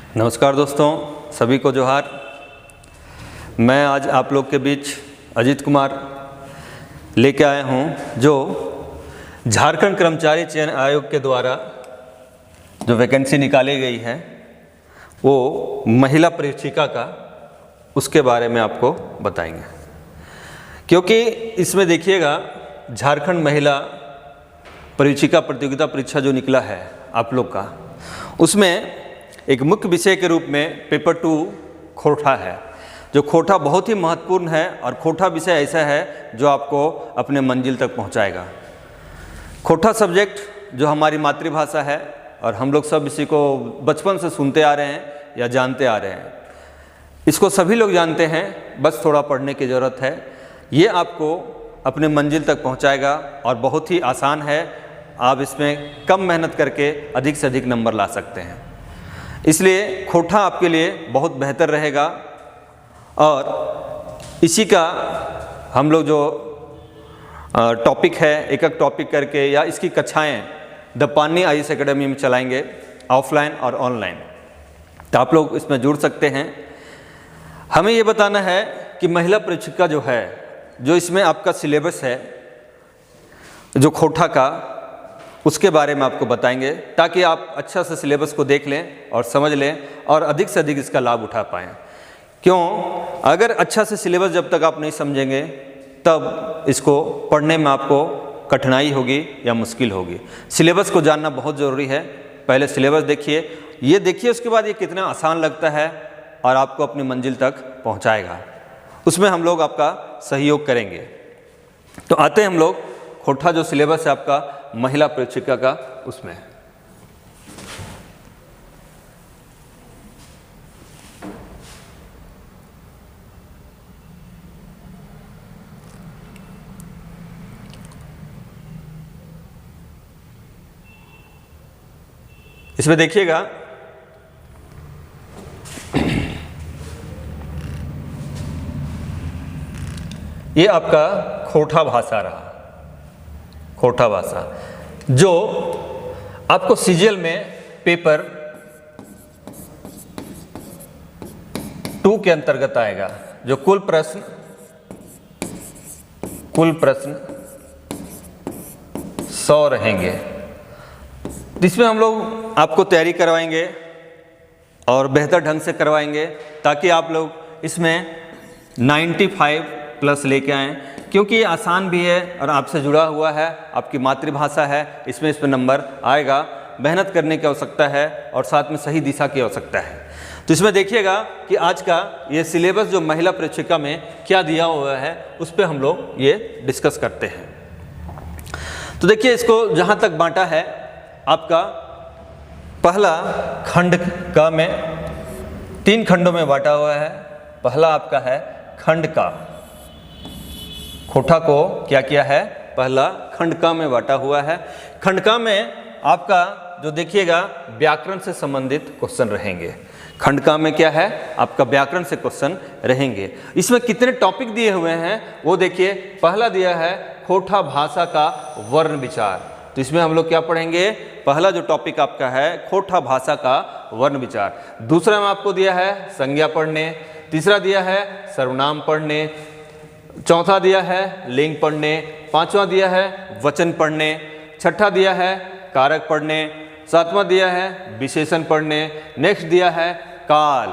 नमस्कार दोस्तों, सभी को जोहार। मैं आज आप लोग के बीच अजीत कुमार लेके आया हूँ, जो झारखंड कर्मचारी चयन आयोग के द्वारा जो वैकेंसी निकाली गई है वो महिला परीक्षिका का, उसके बारे में आपको बताएंगे। क्योंकि इसमें देखिएगा, झारखंड महिला परीक्षिका प्रतियोगिता परीक्षा जो निकला है आप लोग का, उसमें एक मुख्य विषय के रूप में पेपर 2 खोटा है। जो खोटा बहुत ही महत्वपूर्ण है और खोटा विषय ऐसा है जो आपको अपने मंजिल तक पहुंचाएगा। खोटा सब्जेक्ट जो हमारी मातृभाषा है और हम लोग सब इसी को बचपन से सुनते आ रहे हैं या जानते आ रहे हैं। इसको सभी लोग जानते हैं, बस थोड़ा पढ़ने की ज़रूरत है। ये आपको अपने मंजिल तक पहुंचाएगा और बहुत ही आसान है। आप इसमें कम मेहनत करके अधिक से अधिक नंबर ला सकते हैं। इसलिए खोटा आपके लिए बहुत बेहतर रहेगा। और इसी का हम लोग जो टॉपिक है, एक एक टॉपिक करके या इसकी कक्षाएं द पानी IAS एकेडमी में चलाएंगे, ऑफलाइन और ऑनलाइन। तो आप लोग इसमें जुड़ सकते हैं। हमें ये बताना है कि महिला परीक्षिका जो है, जो इसमें आपका सिलेबस है जो खोटा का, उसके बारे में आपको बताएंगे, ताकि आप अच्छा से सिलेबस को देख लें और समझ लें और अधिक से अधिक इसका लाभ उठा पाएँ। क्यों? अगर अच्छा से सिलेबस जब तक आप नहीं समझेंगे तब इसको पढ़ने में आपको कठिनाई होगी या मुश्किल होगी। सिलेबस को जानना बहुत ज़रूरी है। पहले सिलेबस देखिए, ये देखिए, उसके बाद ये कितना आसान लगता है और आपको अपनी मंजिल तक पहुंचाएगा। उसमें हम लोग आपका सहयोग करेंगे। तो आते हैं हम लोग खोटा जो सिलेबस है आपका महिला परीक्षिका का, उसमें इसमें देखिएगा, ये आपका खोटा भाषा रहा। खोटा भाषा जो आपको सीजीएल में पेपर 2 के अंतर्गत आएगा। जो कुल प्रश्न 100 रहेंगे। इसमें हम लोग आपको तैयारी करवाएंगे और बेहतर ढंग से करवाएंगे, ताकि आप लोग इसमें 95+ लेके आएँ। क्योंकि ये आसान भी है और आपसे जुड़ा हुआ है, आपकी मातृभाषा है, इसमें नंबर आएगा। मेहनत करने की आवश्यकता है और साथ में सही दिशा की आवश्यकता है। तो इसमें देखिएगा कि आज का ये सिलेबस जो महिला परीक्षिका में क्या दिया हुआ है, उस पर हम लोग ये डिस्कस करते हैं। तो देखिए, इसको जहाँ तक बांटा है, आपका पहला खंड का में 3 खंडों में बांटा हुआ है। पहला आपका है खंड का। खोटा को क्या किया है? पहला खंड का में बांटा हुआ है। खंड का में आपका जो देखिएगा, व्याकरण से संबंधित क्वेश्चन रहेंगे। खंड का में क्या है? आपका व्याकरण से क्वेश्चन रहेंगे। इसमें कितने टॉपिक दिए हुए हैं वो देखिए। पहला दिया है खोटा भाषा का वर्ण विचार। तो इसमें हम लोग क्या पढ़ेंगे? पहला जो टॉपिक आपका है खोटा भाषा का वर्ण विचार। दूसरा में आपको दिया है संज्ञा पढ़ने। तीसरा दिया है सर्वनाम पढ़ने। चौथा दिया है लिंग पढ़ने। पांचवा दिया है वचन पढ़ने। छठा दिया है कारक पढ़ने। सातवां दिया है विशेषण पढ़ने। नेक्स्ट दिया है काल।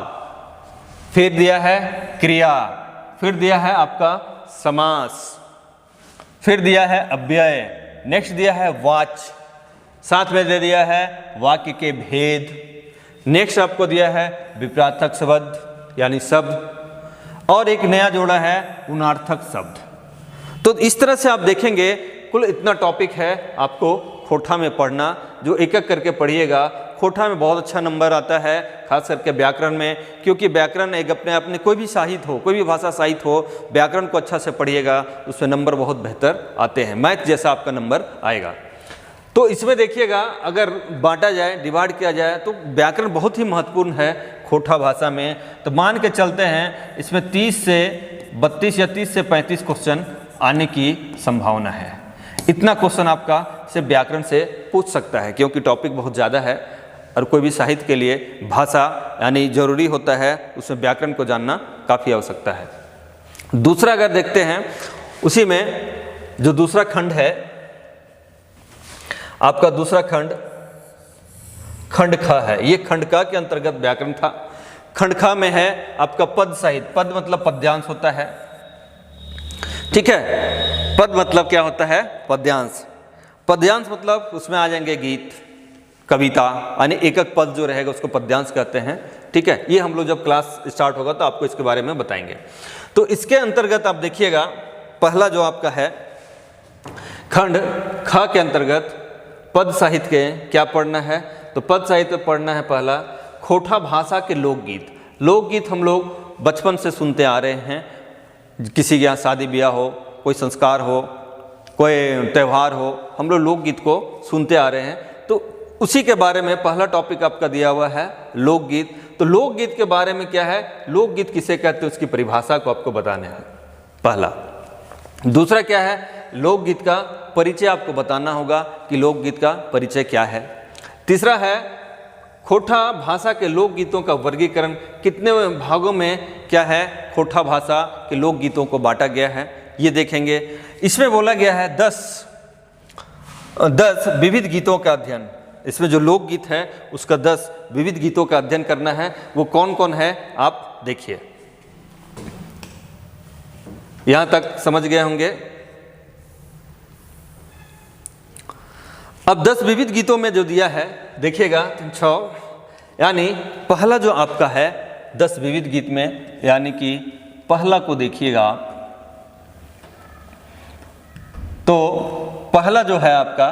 फिर दिया है क्रिया। फिर दिया है आपका समास। फिर दिया है अव्यय। नेक्स्ट दिया है वाच्य। साथ में दे दिया है वाक्य के भेद। नेक्स्ट आपको दिया है विपरार्थक शब्द यानी शब्द, और एक नया जोड़ा है उनार्थक शब्द। तो इस तरह से आप देखेंगे कुल इतना टॉपिक है आपको खोटा में पढ़ना, जो एक एक करके पढ़िएगा। खोटा में बहुत अच्छा नंबर आता है, खास करके व्याकरण में, क्योंकि व्याकरण एक अपने कोई भी साहित्य हो, कोई भी भाषा साहित्य हो, व्याकरण को अच्छा से पढ़िएगा, उसमें नंबर बहुत बेहतर आते हैं। मैथ जैसा आपका नंबर आएगा। तो इसमें देखिएगा, अगर बांटा जाए, डिवाइड किया जाए, तो व्याकरण बहुत ही महत्वपूर्ण है खोटा भाषा में। तो मान के चलते हैं इसमें 30 से 32 या 30 से 35 क्वेश्चन आने की संभावना है। इतना क्वेश्चन आपका सिर्फ व्याकरण से पूछ सकता है, क्योंकि टॉपिक बहुत ज़्यादा है। और कोई भी साहित्य के लिए भाषा यानी जरूरी होता है, उसमें व्याकरण को जानना काफ़ी आवश्यकता है। दूसरा अगर देखते हैं, उसी में जो दूसरा खंड है आपका, दूसरा खंड खंड ख है। ये खंड ख के अंतर्गत व्याकरण था। खंड ख में है आपका पद साहित्य। पद मतलब पद्यांश होता है, ठीक है। पद मतलब क्या होता है? पद्यांश। पद्यांश मतलब उसमें आ जाएंगे गीत, कविता, यानी एक एक पद जो रहेगा उसको पद्यांश कहते हैं, ठीक है। ये हम लोग जब क्लास स्टार्ट होगा तो आपको इसके बारे में बताएंगे। तो इसके अंतर्गत आप देखिएगा, पहला जो आपका है खंड ख के अंतर्गत पद साहित्य के क्या पढ़ना है? तो पद साहित्य पढ़ना है पहला खोटा भाषा के लोकगीत। लोकगीत हम लोग बचपन से सुनते आ रहे हैं, किसी के यहाँ शादी ब्याह हो, कोई संस्कार हो, कोई त्यौहार हो, हम लोग लोकगीत को सुनते आ रहे हैं। तो उसी के बारे में पहला टॉपिक आपका दिया हुआ है लोकगीत। तो लोकगीत के बारे में क्या है, लोकगीत किसे कहते हैं उसकी परिभाषा को आपको बताना है पहला। दूसरा क्या है, लोकगीत का परिचय आपको बताना होगा कि लोकगीत का परिचय क्या है। तीसरा है खोटा भाषा के लोकगीतों का वर्गीकरण, कितने भागों में क्या है खोटा भाषा के लोकगीतों को बांटा गया है, ये देखेंगे। इसमें बोला गया है 10 विविध गीतों का अध्ययन। इसमें जो लोकगीत है उसका 10 विविध गीतों का अध्ययन करना है। वो कौन कौन है आप देखिए, यहां तक समझ गए होंगे। अब 10 विविध गीतों में जो दिया है देखिएगा 6, यानी पहला जो आपका है 10 विविध गीत में, यानी कि पहला को देखिएगा आप, तो पहला जो है आपका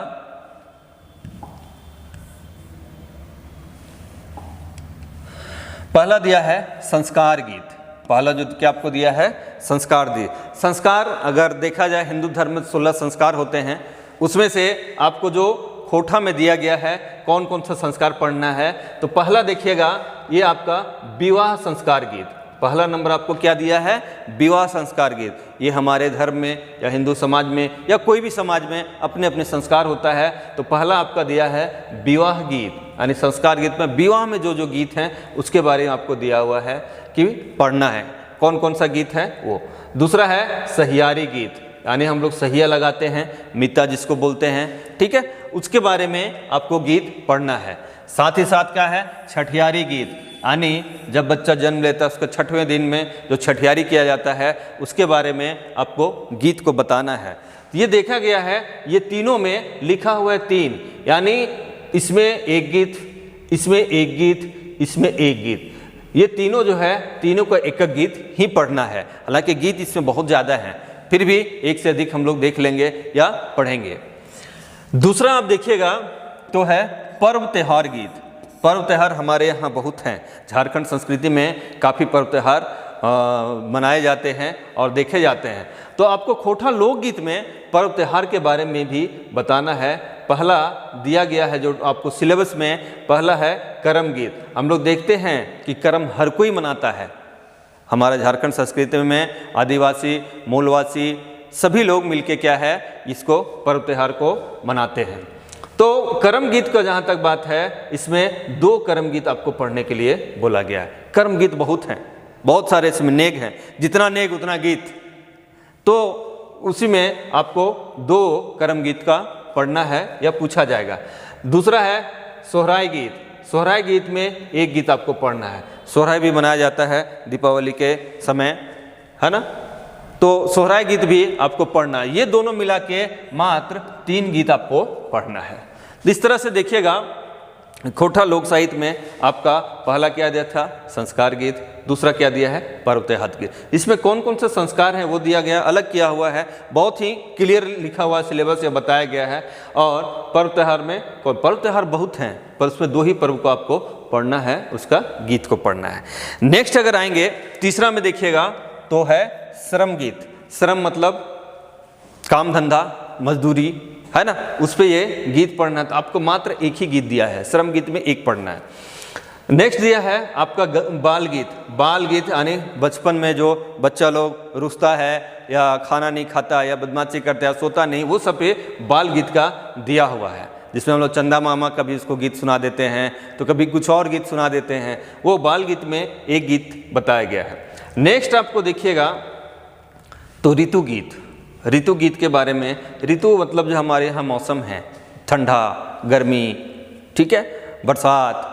पहला दिया है संस्कार गीत। पहला जो क्या आपको दिया है संस्कार गीत। संस्कार अगर देखा जाए हिंदू धर्म में 16 संस्कार होते हैं, उसमें से आपको जो खोटा में दिया गया है कौन कौन सा संस्कार पढ़ना है, तो पहला देखिएगा ये आपका विवाह संस्कार गीत। पहला नंबर आपको क्या दिया है, विवाह संस्कार गीत। ये हमारे धर्म में या हिंदू समाज में या कोई भी समाज में अपने अपने संस्कार होता है, तो पहला आपका दिया है विवाह गीत, यानी संस्कार गीत में विवाह में जो जो गीत हैं उसके बारे में आपको दिया हुआ है कि पढ़ना है, कौन कौन सा गीत है वो। दूसरा है सहियारी गीत, यानी हम लोग सहिया लगाते हैं, मिता जिसको बोलते हैं, ठीक है, उसके बारे में आपको गीत पढ़ना है। साथ ही साथ क्या है छठियारी गीत, यानी जब बच्चा जन्म लेता है उसके 6वें दिन में जो छठियारी किया जाता है उसके बारे में आपको गीत को बताना है। ये देखा गया है ये तीनों में लिखा हुआ है 3, यानी इसमें एक गीत, इसमें एक गीत, इसमें एक गीत, ये तीनों जो है तीनों का एक एक गीत ही पढ़ना है। हालांकि गीत इसमें बहुत ज़्यादा हैं, फिर भी एक से अधिक हम लोग देख लेंगे या पढ़ेंगे। दूसरा आप देखिएगा तो है पर्व त्योहार गीत। पर्व त्योहार हमारे यहाँ बहुत हैं, झारखंड संस्कृति में काफ़ी पर्व त्योहार मनाए जाते हैं और देखे जाते हैं। तो आपको खोटा लोकगीत में पर्व त्योहार के बारे में भी बताना है। पहला दिया गया है जो आपको सिलेबस में, पहला है करम गीत। हम लोग देखते हैं कि करम हर कोई मनाता है, हमारा झारखंड संस्कृति में आदिवासी, मूलवासी सभी लोग मिलके क्या है इसको पर्व त्योहार को मनाते हैं। तो करम गीत का जहाँ तक बात है, इसमें 2 करम गीत आपको पढ़ने के लिए बोला गया है। करम गीत बहुत हैं, बहुत सारे इसमें नेग हैं, जितना नेग उतना गीत, तो उसी में आपको 2 करम गीत का पढ़ना है या पूछा जाएगा। दूसरा है सोहराय गीत। सोहराय गीत में एक गीत आपको पढ़ना है। सोहराय भी मनाया जाता है दीपावली के समय, है ना, तो सोहराय गीत भी आपको पढ़ना है। ये दोनों मिला के मात्र 3 गीत आपको पढ़ना है। इस तरह से देखिएगा खोटा लोक साहित्य में आपका पहला क्या दिया था संस्कार गीत, दूसरा क्या दिया है पर्व त्योहार गीत। इसमें कौन कौन से संस्कार हैं वो दिया गया, अलग किया हुआ है, बहुत ही क्लियर लिखा हुआ सिलेबस ये बताया गया है। और पर्व त्योहार में पर्व त्योहार बहुत हैं, पर उसमें 2 ही पर्व को आपको पढ़ना है, उसका गीत को पढ़ना है। नेक्स्ट अगर आएंगे तीसरा में देखिएगा तो है श्रम गीत। श्रम मतलब काम धंधा मजदूरी, है ना, उस पर ये गीत पढ़ना है। तो आपको मात्र एक ही गीत दिया है, श्रम गीत में एक पढ़ना है। नेक्स्ट दिया है आपका बाल गीत। बाल गीत यानी बचपन में जो बच्चा लोग रुसता है या खाना नहीं खाता या बदमाशी करता है, सोता नहीं, वो सब पे बाल गीत का दिया हुआ है। जिसमें हम लोग चंदा मामा कभी उसको गीत सुना देते हैं, तो कभी कुछ और गीत सुना देते हैं, वो बाल गीत में एक गीत बताया गया है। नेक्स्ट आपको देखिएगा तो ऋतु गीत। ऋतु गीत के बारे में, ऋतु मतलब जो हमारे यहाँ मौसम है, ठंडा, गर्मी, ठीक है, बरसात,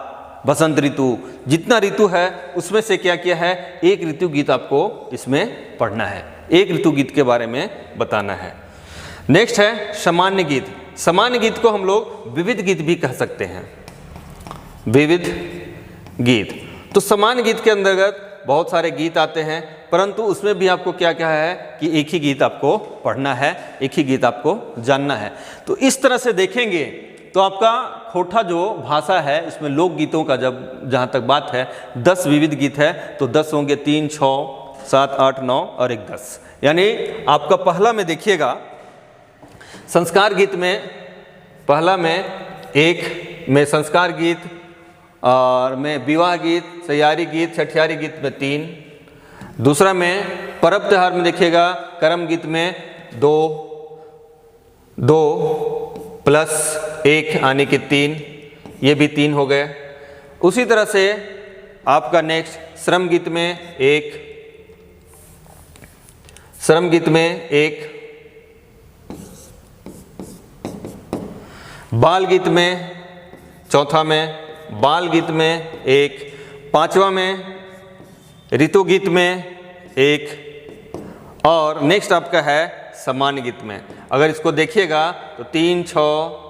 बसंत ऋतु, जितना ऋतु है उसमें से क्या क्या है, एक ऋतु गीत आपको इसमें पढ़ना है, एक ऋतु गीत के बारे में बताना है। नेक्स्ट है सामान्य गीत। सामान्य गीत को हम लोग विविध गीत भी कह सकते हैं, विविध गीत। तो सामान्य गीत के अंतर्गत बहुत सारे गीत आते हैं, परंतु उसमें भी आपको क्या क्या है कि एक ही गीत आपको पढ़ना है, एक ही गीत आपको जानना है। तो इस तरह से देखेंगे तो आपका खोटा जो भाषा है इसमें लोकगीतों का जहाँ तक बात है 10 विविध गीत है, तो 10 होंगे, 3, 6, 7, 8, 9 और एक 10। यानी आपका पहला में देखिएगा संस्कार गीत में, पहला में एक में संस्कार गीत, और में विवाह गीत, सैयारी गीत, छठियारी गीत में 3। दूसरा में पर्व त्योहार में देखिएगा कर्म गीत में 2 प्लस 1 यानी कि 3, ये भी 3 हो गए। उसी तरह से आपका नेक्स्ट श्रम गीत में 1, श्रम गीत में 1, बाल गीत में, चौथा में बाल गीत में 1, पांचवा में ऋतु गीत में 1, और नेक्स्ट आपका है सामान्य गीत में। अगर इसको देखिएगा तो 3, 6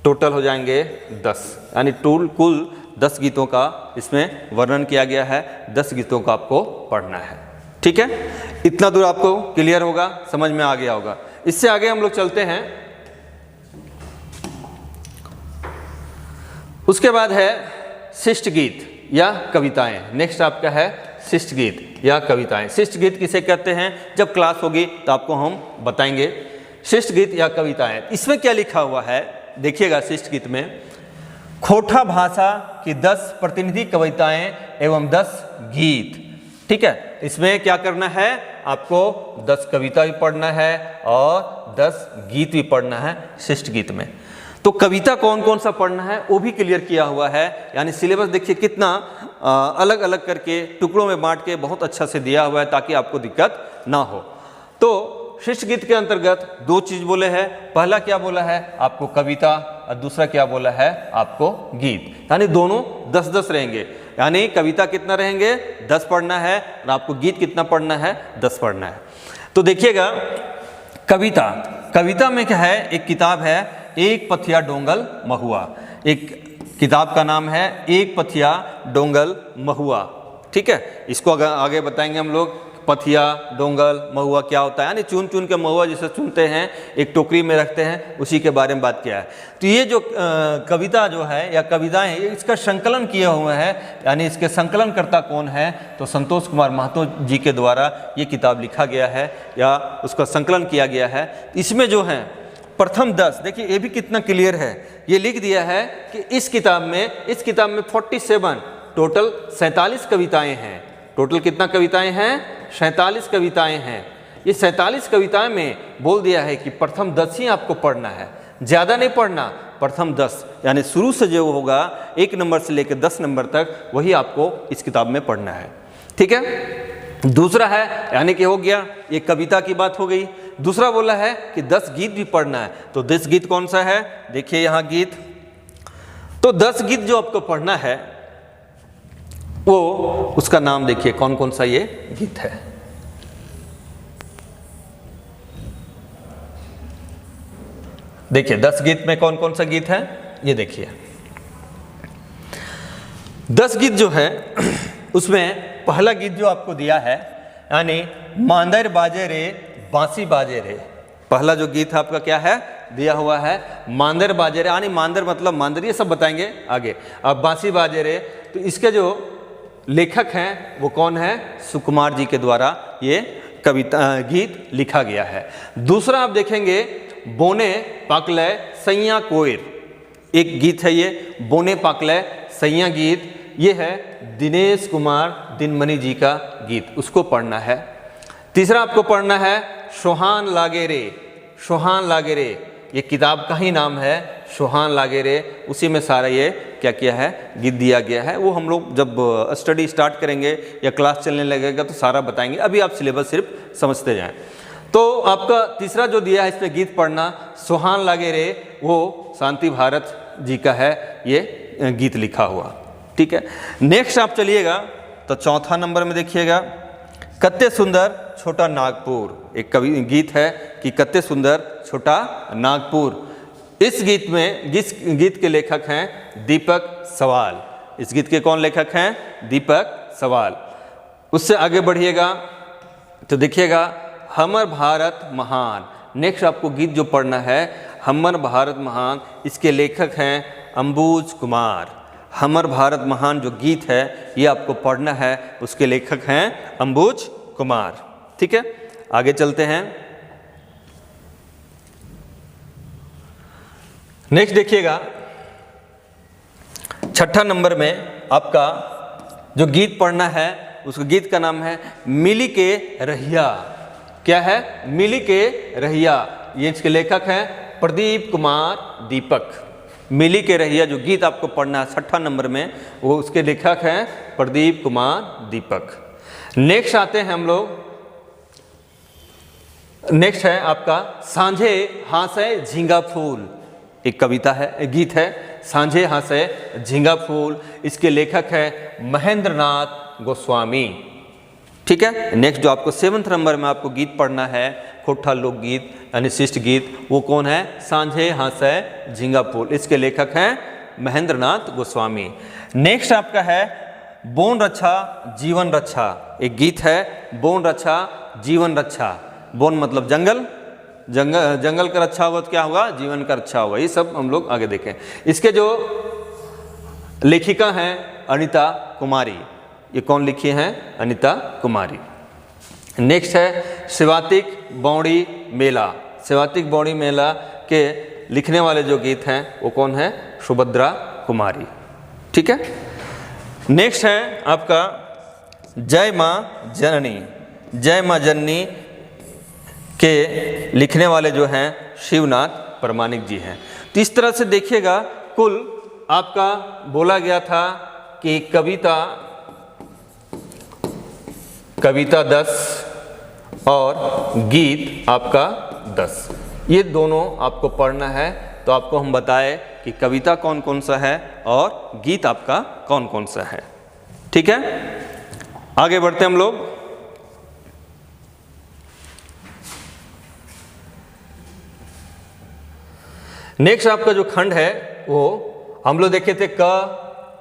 टोटल हो जाएंगे 10, यानी कुल 10 गीतों का इसमें वर्णन किया गया है, 10 गीतों का आपको पढ़ना है। ठीक है, इतना दूर आपको क्लियर होगा, समझ में आ गया होगा। इससे आगे हम लोग चलते हैं। उसके बाद है शिष्ट गीत या कविताएं। नेक्स्ट आपका है शिष्ट गीत या कविताएं। शिष्ट गीत किसे कहते हैं, जब क्लास होगी तो आपको हम बताएंगे। शिष्ट गीत या कविताएं, इसमें क्या लिखा हुआ है देखिएगा। शिष्ट गीत में खोटा भाषा की 10 प्रतिनिधि कविताएं एवं 10 गीत। ठीक है, इसमें क्या करना है, आपको 10 कविता भी पढ़ना है और 10 गीत भी पढ़ना है शिष्ट गीत में। तो कविता कौन कौन सा पढ़ना है वो भी क्लियर किया हुआ है, यानी सिलेबस देखिए कितना अलग अलग करके टुकड़ों में बांट के बहुत अच्छा से दिया हुआ है ताकि आपको दिक्कत ना हो। तो शिष्ट गीत के अंतर्गत 2 चीज बोले हैं। पहला क्या बोला है आपको कविता, और दूसरा क्या बोला है आपको गीत, यानी दोनों 10-10 रहेंगे। यानी कविता कितना रहेंगे 10 पढ़ना है और आपको गीत कितना पढ़ना है 10 पढ़ना है। तो देखिएगा कविता, कविता में क्या है, एक किताब है एक पथिया डोंगल महुआ। एक किताब का नाम है एक पथिया डोंगल महुआ। ठीक है, इसको आगे बताएंगे हम लोग। पथिया डोंगल महुआ क्या होता है, यानी चुन चुन के महुआ जिसे चुनते हैं एक टोकरी में रखते हैं, उसी के बारे में बात किया है। तो ये जो कविता जो है या कविताएं हैं, इसका संकलन किया हुआ है, यानी इसके संकलनकर्ता कौन है, तो संतोष कुमार महतो जी के द्वारा ये किताब लिखा गया है या उसका संकलन किया गया है। इसमें जो है प्रथम 10, देखिए ये भी कितना क्लियर है, ये लिख दिया है कि इस किताब में 47 टोटल 47 कविताएं हैं। टोटल कितना कविताएं हैं, 47 कविताएं हैं। ये 47 कविताएं में बोल दिया है कि प्रथम 10 ही आपको पढ़ना है, ज़्यादा नहीं पढ़ना, प्रथम 10 यानी शुरू से जो होगा 1 नंबर से लेकर 10 नंबर तक वही आपको इस किताब में पढ़ना है। ठीक है, दूसरा है यानी कि हो गया, ये कविता की बात हो गई। दूसरा बोला है कि 10 गीत भी पढ़ना है। तो 10 गीत कौन सा है, देखिए यहाँ गीत। तो 10 गीत जो आपको पढ़ना है वो उसका नाम देखिए कौन कौन सा ये गीत है। देखिए 10 गीत में कौन कौन सा गीत है, ये देखिए 10 गीत जो है उसमें पहला गीत जो आपको दिया है, यानी मांदर बाजे रे बांसी बाजे रे। पहला जो गीत आपका क्या है दिया हुआ है, मांदर बाजे रे, यानी मांदर मतलब मांदर, ये सब बताएंगे आगे। अब बांसी बाजे रे, तो इसके जो लेखक हैं वो कौन है, सुकुमार जी के द्वारा ये कविता गीत लिखा गया है। दूसरा आप देखेंगे बोने पाकलय सैया कोयर, एक गीत है ये बोने पाकलय सैया गीत, ये है दिनेश कुमार दिनमणि जी का गीत, उसको पढ़ना है। तीसरा आपको पढ़ना है सोहान लागे रे, सोहान लागे रे, ये किताब का ही नाम है सुहान लागे रे, उसी में सारा ये क्या किया है, गीत दिया गया है। वो हम लोग जब स्टडी स्टार्ट करेंगे या क्लास चलने लगेगा तो सारा बताएंगे, अभी आप सिलेबस सिर्फ समझते जाएं। तो आपका तीसरा जो दिया है इसमें गीत पढ़ना, सुहान लागे रे, वो शांति भारत जी का है ये गीत लिखा हुआ। ठीक है, नेक्स्ट आप चलिएगा तो चौथा नंबर में देखिएगा, कत्ते सुंदर छोटा नागपुर। एक कवि गीत है कि कत्ते सुंदर छोटा नागपुर। इस गीत में गीत के लेखक हैं दीपक सवाल। इस गीत के कौन लेखक हैं? दीपक सवाल। उससे आगे बढ़िएगा तो देखिएगा हमर भारत महान। नेक्स्ट आपको गीत जो पढ़ना है हमर भारत महान, इसके लेखक हैं अंबुज कुमार। हमर भारत महान जो गीत है ये आपको पढ़ना है, उसके लेखक हैं अंबुज कुमार। ठीक है, आगे चलते हैं। नेक्स्ट देखिएगा छठा नंबर में आपका जो गीत पढ़ना है उस गीत का नाम है मिली के रहिया। क्या है? मिली के रहिया। ये इसके लेखक हैं प्रदीप कुमार दीपक। मिली के रहिया जो गीत आपको पढ़ना है छठा नंबर में, वो उसके लेखक हैं प्रदीप कुमार दीपक। नेक्स्ट आते हैं हम लोग, नेक्स्ट है आपका सांझे हासे झींगा फूल। एक कविता है, एक गीत है सांझे हासे झींगा फूल। इसके लेखक है महेंद्र नाथ गोस्वामी। ठीक है, नेक्स्ट जो आपको 7वें नंबर में आपको गीत पढ़ना है खोठा लोकगीत यानी शिष्ट गीत, वो कौन है? सांझे हासे झींगा फूल। इसके लेखक हैं महेंद्र नाथ गोस्वामी। नेक्स्ट आपका है बोन रक्षा जीवन रक्षा। एक गीत है बोन रक्षा जीवन रक्षा। बोन मतलब जंगल, जंगल का रक्षा होगा तो क्या होगा? जीवन का रक्षा होगा। ये सब हम लोग आगे देखें। इसके जो लेखिका हैं अनीता कुमारी। ये कौन लिखी हैं? अनीता कुमारी। नेक्स्ट है शिवातिक बौड़ी मेला। शिवातिक बौड़ी मेला के लिखने वाले जो गीत हैं वो कौन है? सुभद्रा कुमारी। ठीक है, नेक्स्ट है आपका जय माँ जननी। जय माँ जननी के लिखने वाले जो हैं शिवनाथ प्रमाणिक जी हैं। तो इस तरह से देखिएगा कुल आपका बोला गया था कि कविता 10 और गीत आपका 10, ये दोनों आपको पढ़ना है। तो आपको हम बताए कि कविता कौन कौन सा है और गीत आपका कौन कौन सा है। ठीक है, आगे बढ़ते हम लोग। नेक्स्ट आपका जो खंड है वो हम लोग देखे थे क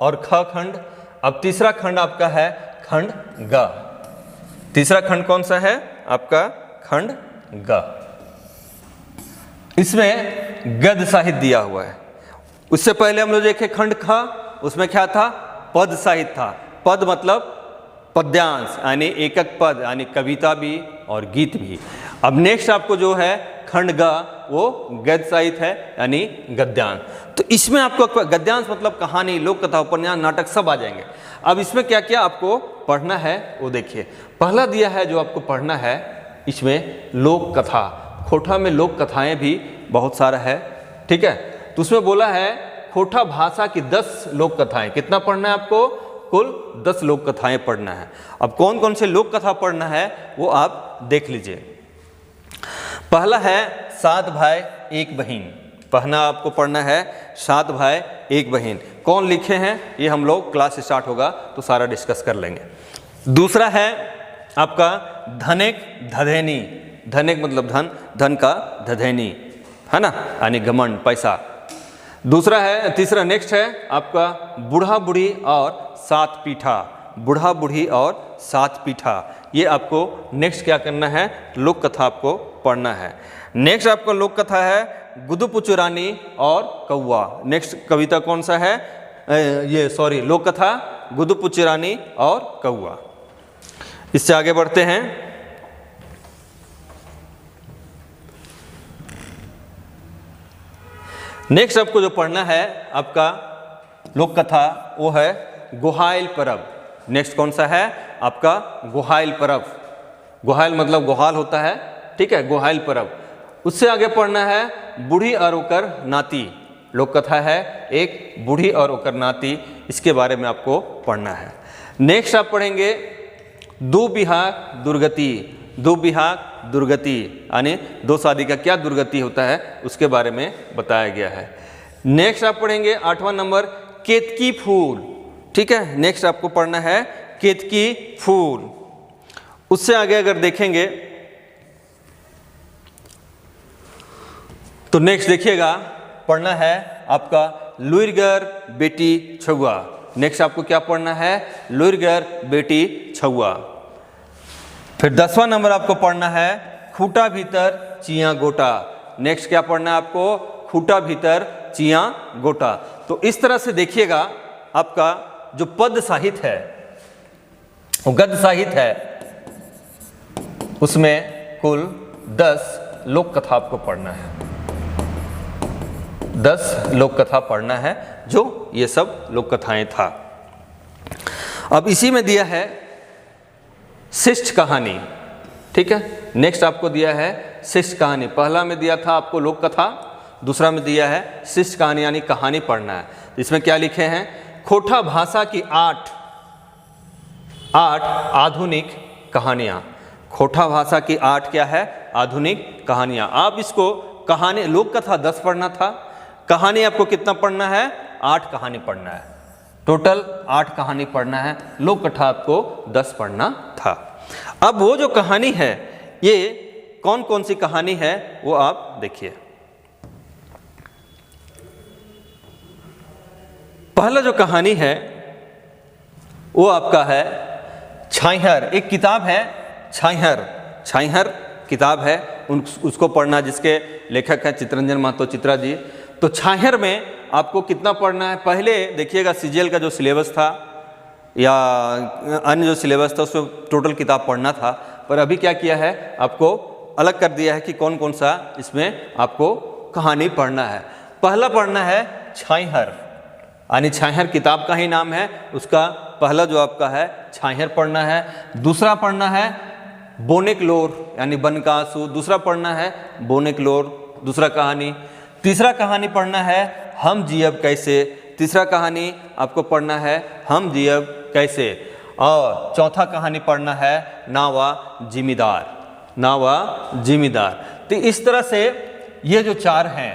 और ख खंड। अब तीसरा खंड आपका है खंड ग। तीसरा खंड कौन सा है? आपका खंड ग। इसमें गद्य साहित्य दिया हुआ है। उससे पहले हम लोग देखे खंड ख, उसमें क्या था? पद साहित्य था। पद मतलब पद्यांश यानी एकक पद यानी कविता भी और गीत भी। अब नेक्स्ट आपको जो है खंड ग वो गद्य साहित्य है यानी गद्यांश। तो इसमें आपको गद्यांश मतलब कहानी, लोक कथा, उपन्यास, नाटक सब आ जाएंगे। अब इसमें क्या क्या आपको पढ़ना है वो देखिए। पहला दिया है जो आपको पढ़ना है इसमें लोक कथा। खोठा में लोक कथाएं भी बहुत सारा है। ठीक है, तो उसमें बोला है खोठा भाषा की 10 लोक कथाएं। कितना पढ़ना है आपको? कुल 10 लोक कथाएं पढ़ना है। अब कौन कौन से लोक कथा पढ़ना है वो आप देख लीजिए। पहला है 7 भाई एक बहन। पहला आपको पढ़ना है 7 भाई एक बहन। कौन लिखे हैं ये हम लोग क्लास स्टार्ट होगा तो सारा डिस्कस कर लेंगे। दूसरा है आपका धनिक धधेनी। धनिक मतलब धन, धन का धधेनी है ना, यानी घमंड, पैसा। दूसरा है, तीसरा नेक्स्ट है आपका बूढ़ा बूढ़ी और 7 पीठा। बूढ़ा बूढ़ी और 7 पीठा, ये आपको नेक्स्ट क्या करना है? लोक कथा आपको पढ़ना है। नेक्स्ट आपका लोक कथा है गुदुपुचु रानी और कौआ। नेक्स्ट कविता कौन सा है? लोक कथा गुदुपुचु रानी और कौआ। इससे आगे बढ़ते हैं। नेक्स्ट आपको जो पढ़ना है आपका लोक कथा वो है गोहाइल परब। नेक्स्ट कौन सा है? आपका गोहाइल परब। गोहाइल मतलब गोहाल होता है, ठीक है, गोहाइल परब। उससे आगे पढ़ना है बूढ़ी और ओकर नाती। लोक कथा है एक बूढ़ी और ओकर नाती, इसके बारे में आपको पढ़ना है। नेक्स्ट आप पढ़ेंगे दो बिहाग दुर्गति। दो बिहाग दुर्गति यानी दो शादी का क्या दुर्गति होता है उसके बारे में बताया गया है। नेक्स्ट आप पढ़ेंगे 8वां नंबर केतकी फूल। ठीक है, नेक्स्ट आपको पढ़ना है केतकी फूल। उससे आगे अगर देखेंगे तो नेक्स्ट देखिएगा पढ़ना है आपका लुइरगर बेटी छुआ। नेक्स्ट आपको क्या पढ़ना है, लुइरगर बेटी छुआ। फिर 10वां नंबर आपको पढ़ना है खूटा भीतर चिया गोटा। नेक्स्ट क्या पढ़ना है आपको, खूटा भीतर चिया गोटा। तो इस तरह से देखिएगा आपका जो पद साहित्य है वो गद्य साहित्य है, उसमें कुल 10 लोक कथा आपको पढ़ना है। 10 लोक कथा पढ़ना है, जो ये सब लोक कथाएं था। अब इसी में दिया है शिष्ट कहानी। ठीक है, नेक्स्ट आपको दिया है शिष्ट कहानी। पहला में दिया था आपको लोक कथा, दूसरा में दिया है शिष्ट कहानी यानी कहानी पढ़ना है। इसमें क्या लिखे हैं, खोटा भाषा की 8 आधुनिक कहानियां। खोटा भाषा की 8 क्या है, आधुनिक कहानियां। आप इसको कहानी लोक कथा 10 पढ़ना था, कहानी आपको कितना पढ़ना है, 8 कहानी पढ़ना है। टोटल 8 कहानी पढ़ना है, लोक कथा आपको 10 पढ़ना था। अब वो जो कहानी है ये कौन कौन सी कहानी है वो आप देखिए। पहला जो कहानी है वो आपका है छाइहर। एक किताब है छाइहर किताब है, उसको पढ़ना, जिसके लेखक हैं चितरंजन महतो चित्रा जी। तो छाइहर में आपको कितना पढ़ना है, पहले देखिएगा सीजीएल का जो सिलेबस था या अन्य जो सिलेबस था उसमें टोटल किताब पढ़ना था, पर अभी क्या किया है आपको अलग कर दिया है कि कौन कौन सा इसमें आपको कहानी पढ़ना है। पहला पढ़ना है छाइहर यानी छाइहर किताब का ही नाम है, उसका पहला जो आपका है छाइहर पढ़ना है। दूसरा पढ़ना है बोनेकलोर यानी बनकासु, दूसरा पढ़ना है बोनेकलोर, दूसरा कहानी। तीसरा कहानी पढ़ना है हम जियब कैसे, तीसरा कहानी आपको पढ़ना है हम जियब कैसे। और चौथा कहानी पढ़ना है नावा जिमीदार, नावा जिमीदार। तो इस तरह से ये जो 4 हैं,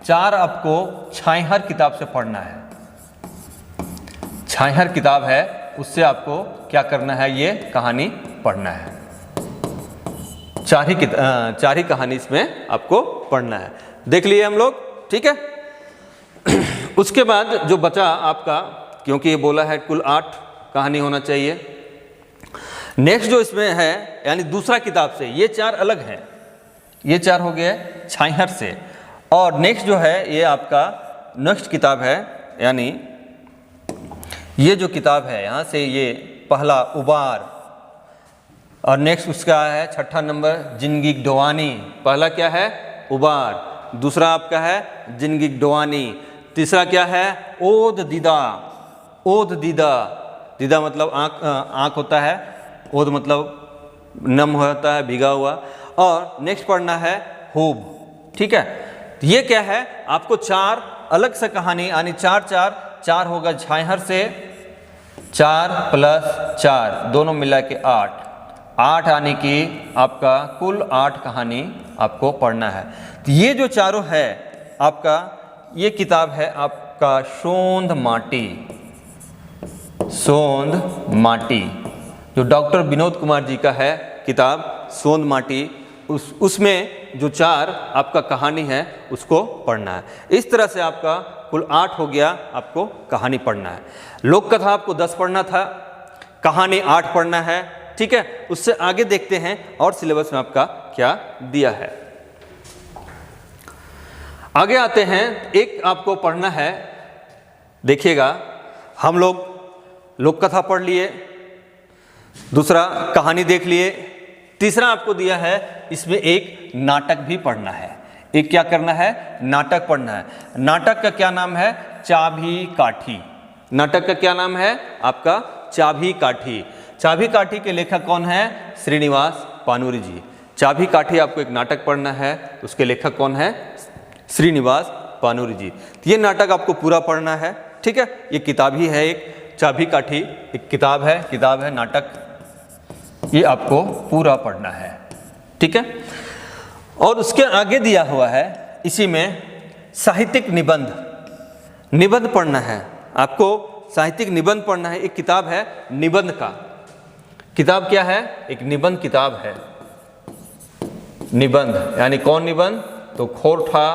4 आपको छाइहर किताब से पढ़ना है। छाइहर किताब है उससे आपको क्या करना है, ये कहानी पढ़ना है। 4 ही कहानी इसमें आपको पढ़ना है। देख लिए हम लोग, ठीक है। उसके बाद जो बचा आपका, क्योंकि ये बोला है कुल 8 कहानी होना चाहिए। नेक्स्ट जो इसमें है यानी दूसरा किताब से, ये 4 अलग हैं, ये 4 हो गए छाइहर से। और नेक्स्ट जो है ये आपका नेक्स्ट किताब है, यानी ये जो किताब है यहाँ से ये पहला उबार। और नेक्स्ट उसका है 6ठा नंबर जिंदगी डोवानी। पहला क्या है उबार, दूसरा आपका है जिंदगी डोवानी, तीसरा क्या है ओद दीदा। ओद दीदा, दीदा मतलब आँख होता है, ओद मतलब नम होता है, भीगा हुआ। और नेक्स्ट पढ़ना है खूब, ठीक है। ये क्या है आपको 4 अलग से कहानी यानी 4 होगा छाइहर से, 4 + 4 दोनों मिला के 8 यानी कि आपका कुल 8 कहानी आपको पढ़ना है। तो ये जो चारों है आपका, ये किताब है आपका सोंध माटी, जो डॉक्टर विनोद कुमार जी का है किताब सोंध माटी। उसमें जो 4 आपका कहानी है उसको पढ़ना है। इस तरह से आपका कुल 8 हो गया, आपको कहानी पढ़ना है। लोक कथा आपको 10 पढ़ना था, कहानी 8 पढ़ना है, ठीक है। उससे आगे देखते हैं और सिलेबस में आपका क्या दिया है। आगे आते हैं, एक आपको पढ़ना है, देखिएगा हम लोग लोक कथा पढ़ लिए, दूसरा कहानी देख लिए, तीसरा आपको दिया है इसमें एक नाटक भी पढ़ना है। एक क्या करना है, नाटक पढ़ना है। नाटक का क्या नाम है, चाभी काठी। नाटक का क्या नाम है आपका, चाभी काठी। चाभी काठी के लेखक कौन है, श्रीनिवास पानूरी जी। चाभी काठी आपको एक नाटक पढ़ना है, उसके लेखक कौन है, श्रीनिवास पानुरी जी। तो ये नाटक आपको पूरा पढ़ना है, ठीक है। ये किताब ही है, एक चाबी काठी एक किताब है नाटक, ये आपको पूरा पढ़ना है, ठीक है। और उसके आगे दिया हुआ है इसी में साहित्यिक निबंध पढ़ना है आपको, साहित्यिक निबंध पढ़ना है। एक किताब है निबंध का, किताब क्या है? एक निबंध किताब है। निबंध यानी कौन निबंध? तो खोठा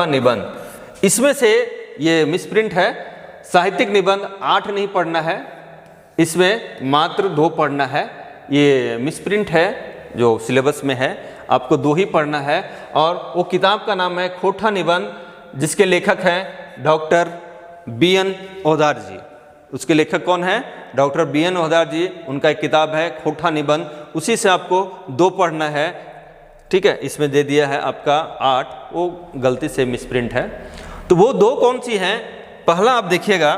निबंध। इसमें से ये मिसप्रिंट है, साहित्यिक निबंध 8 नहीं पढ़ना है, इसमें मात्र 2 पढ़ना है। ये मिसप्रिंट है जो सिलेबस में है, आपको 2 ही पढ़ना है। और वो किताब का नाम है खोठा निबंध, जिसके लेखक हैं डॉक्टर BN ओहदार जी। उसके लेखक कौन है? डॉक्टर BN ओहदार जी। उनका एक किताब है खोठा निबंध, उसी से आपको 2 पढ़ना है, ठीक है। इसमें दे दिया है आपका 8, वो गलती से मिसप्रिंट है। तो वो 2 कौन सी हैं? पहला आप देखिएगा,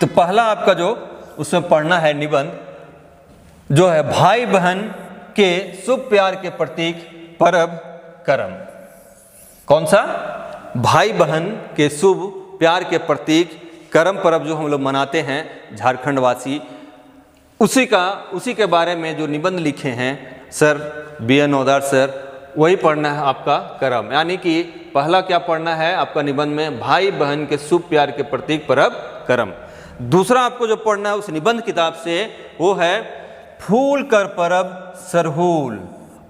तो पहला आपका जो उसमें पढ़ना है निबंध जो है भाई बहन के शुभ प्यार के प्रतीक परब करम। कौन सा? भाई बहन के शुभ प्यार के प्रतीक करम परब जो हम लोग मनाते हैं झारखंड वासी, उसी के बारे में जो निबंध लिखे हैं सर BN ओहदार सर, वही पढ़ना है आपका करम। यानी कि पहला क्या पढ़ना है आपका निबंध में? भाई बहन के शुभ प्यार के प्रतीक परब करम। दूसरा आपको जो पढ़ना है उस निबंध किताब से वो है फूल कर परब सरहूल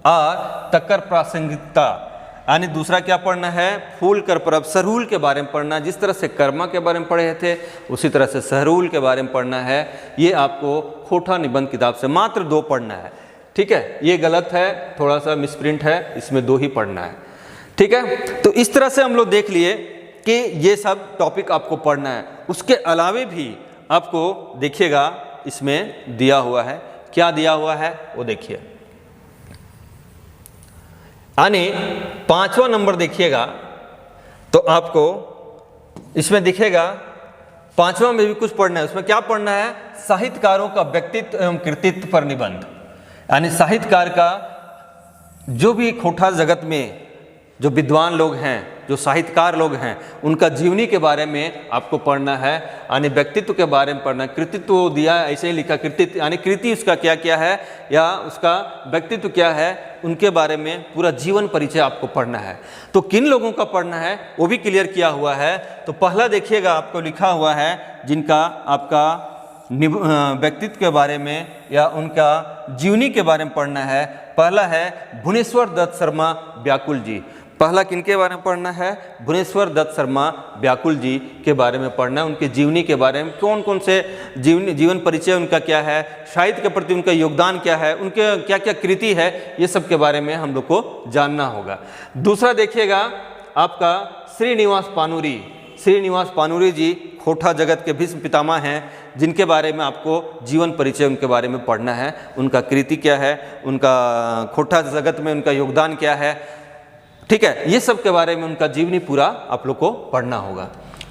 और तकर प्रासंगिकता। यानी दूसरा क्या पढ़ना है? फूल कर परब सरहूल के बारे में पढ़ना। जिस तरह से कर्मा के बारे में पढ़े थे उसी तरह से सरहूल के बारे में पढ़ना है। ये आपको खोठा निबंध किताब से मात्र 2 पढ़ना है, ठीक है। ये गलत है, थोड़ा सा मिसप्रिंट है, इसमें 2 ही पढ़ना है, ठीक है। तो इस तरह से हम लोग देख लिए कि ये सब टॉपिक आपको पढ़ना है। उसके अलावे भी आपको देखिएगा इसमें दिया हुआ है, क्या दिया हुआ है वो देखिए। यानी 5वां नंबर देखिएगा तो आपको इसमें दिखेगा 5वां में भी कुछ पढ़ना है। उसमें क्या पढ़ना है? साहित्यकारों का व्यक्तित्व एवं कृतित्व पर निबंध। यानी साहित्यकार का जो भी खोठा जगत में जो विद्वान लोग हैं, जो साहित्यकार लोग हैं, उनका जीवनी के बारे में आपको पढ़ना है। यानी व्यक्तित्व के बारे में पढ़ना। कृतित्व दिया ऐसे ही लिखा, कृतित्व यानी कृति उसका क्या क्या है या उसका व्यक्तित्व क्या है, उनके बारे में पूरा जीवन परिचय आपको पढ़ना है। तो किन लोगों का पढ़ना है वो भी क्लियर किया हुआ है। तो पहला देखिएगा आपको लिखा हुआ है जिनका आपका व्यक्तित्व के बारे में या उनका जीवनी के बारे में पढ़ना है। पहला है भुवनेश्वर दत्त शर्मा व्याकुल जी। पहला किनके बारे में पढ़ना है? भुवनेश्वर दत्त शर्मा व्याकुल जी के बारे में पढ़ना है। उनके जीवनी के बारे में कौन कौन से जीवन परिचय उनका क्या है, साहित्य के प्रति उनका योगदान क्या है, उनके क्या क्या कृति है, ये सब के बारे में हम लोग को जानना होगा। दूसरा देखिएगा आपका श्रीनिवास पानुरी जी खोठा जगत के भीष्म पितामह हैं, जिनके बारे में आपको जीवन परिचय उनके बारे में पढ़ना है। उनका कृति क्या है, उनका खोठा जगत में उनका योगदान क्या है, ठीक है। ये सब के बारे में उनका जीवनी पूरा आप लोग को पढ़ना होगा।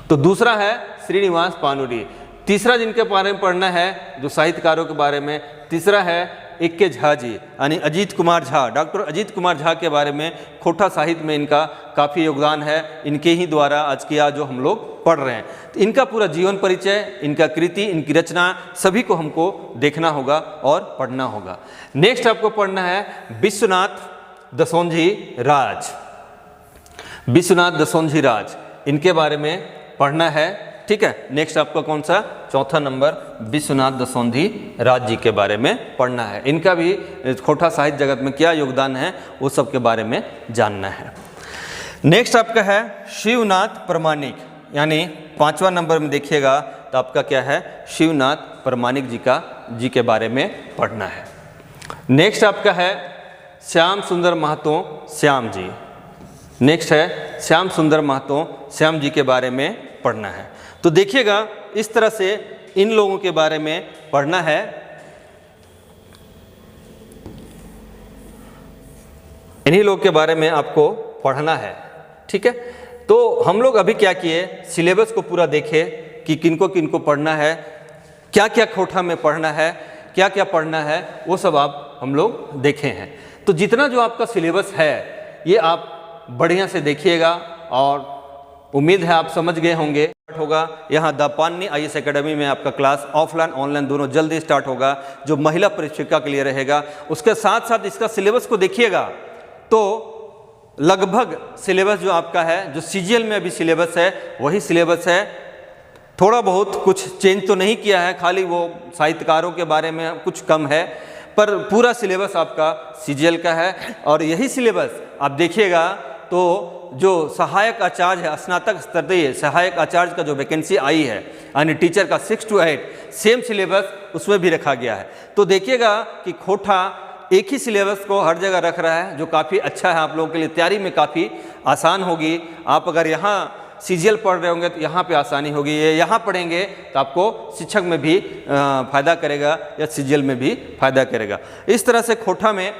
तो दूसरा है श्रीनिवास पानुरी। तीसरा जिनके बारे में पढ़ना है जो साहित्यकारों के बारे में, तीसरा है इक्के झा जी, यानी अजीत कुमार झा। डॉक्टर अजीत कुमार झा के बारे में खोठा साहित्य में इनका काफ़ी योगदान है। इनके ही द्वारा आज की आज जो हम लोग पढ़ रहे हैं, तो इनका पूरा जीवन परिचय, इनका कृति, इनकी रचना सभी को हमको देखना होगा और पढ़ना होगा। नेक्स्ट आपको पढ़ना है विश्वनाथ दसोंझी राज, इनके बारे में पढ़ना है, ठीक है। नेक्स्ट आपका कौन सा? चौथा नंबर विश्वनाथ दसोंझी राज जी के बारे में पढ़ना है। इनका भी खोठा साहित्य जगत में क्या योगदान है वो सब के बारे में जानना है। नेक्स्ट आपका है शिवनाथ प्रमाणिक, यानी 5वां नंबर में देखिएगा तो आपका क्या है? शिवनाथ प्रमाणिक जी के बारे में पढ़ना है। नेक्स्ट आपका है श्याम सुंदर महतो श्याम जी। नेक्स्ट है श्याम सुंदर महतो श्याम जी के बारे में पढ़ना है। तो देखिएगा इस तरह से इन लोगों के बारे में पढ़ना है। इन्हीं लोग के बारे में आपको पढ़ना है, ठीक है। तो हम लोग अभी क्या किए, सिलेबस को पूरा देखे कि किनको किनको पढ़ना है, क्या क्या खोठा में पढ़ना है, क्या क्या पढ़ना है, वो सब हम लोग देखे हैं। तो जितना जो आपका सिलेबस है ये आप बढ़िया से देखिएगा और उम्मीद है आप समझ गए होंगे। होगा यहाँ द पाणिनि IAS एकेडमी में आपका क्लास ऑफलाइन ऑनलाइन दोनों जल्दी स्टार्ट होगा, जो महिला परीक्षिका के लिए रहेगा। उसके साथ साथ इसका सिलेबस को देखिएगा तो लगभग सिलेबस जो आपका है, जो CGL में अभी सिलेबस है वही सिलेबस है। थोड़ा बहुत कुछ चेंज तो नहीं किया है, खाली वो साहित्यकारों के बारे में कुछ कम है, पर पूरा सिलेबस आपका CGL का है। और यही सिलेबस आप देखिएगा तो जो सहायक आचार्य है, स्नातक स्तरीय सहायक आचार्य का जो वैकेंसी आई है, यानी टीचर का 6 to 8 सेम सिलेबस उसमें भी रखा गया है। तो देखिएगा कि खोटा एक ही सिलेबस को हर जगह रख रहा है, जो काफ़ी अच्छा है, आप लोगों के लिए तैयारी में काफ़ी आसान होगी। आप अगर यहाँ CGL पढ़ रहे होंगे तो यहाँ पे आसानी होगी, ये यहाँ पढ़ेंगे तो आपको शिक्षक में भी फ़ायदा करेगा या CGL में भी फ़ायदा करेगा। इस तरह से खोटा में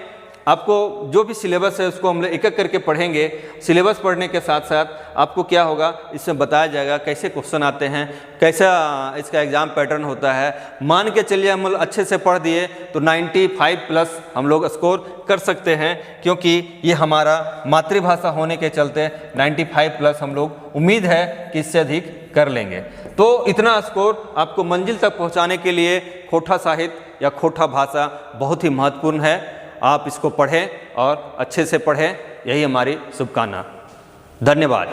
आपको जो भी सिलेबस है उसको हम लोग एक एक करके पढ़ेंगे। सिलेबस पढ़ने के साथ साथ आपको क्या होगा, इसमें बताया जाएगा कैसे क्वेश्चन आते हैं, कैसा इसका एग्ज़ाम पैटर्न होता है। मान के चलिए हम लोग अच्छे से पढ़ दिए तो 95+ हम लोग स्कोर कर सकते हैं, क्योंकि ये हमारा मातृभाषा होने के चलते 95+ हम लोग उम्मीद है कि इससे अधिक कर लेंगे। तो इतना स्कोर आपको मंजिल तक पहुँचाने के लिए खोटा साहित्य या खोटा भाषा बहुत ही महत्वपूर्ण है। आप इसको पढ़ें और अच्छे से पढ़ें, यही हमारी शुभकामना। धन्यवाद।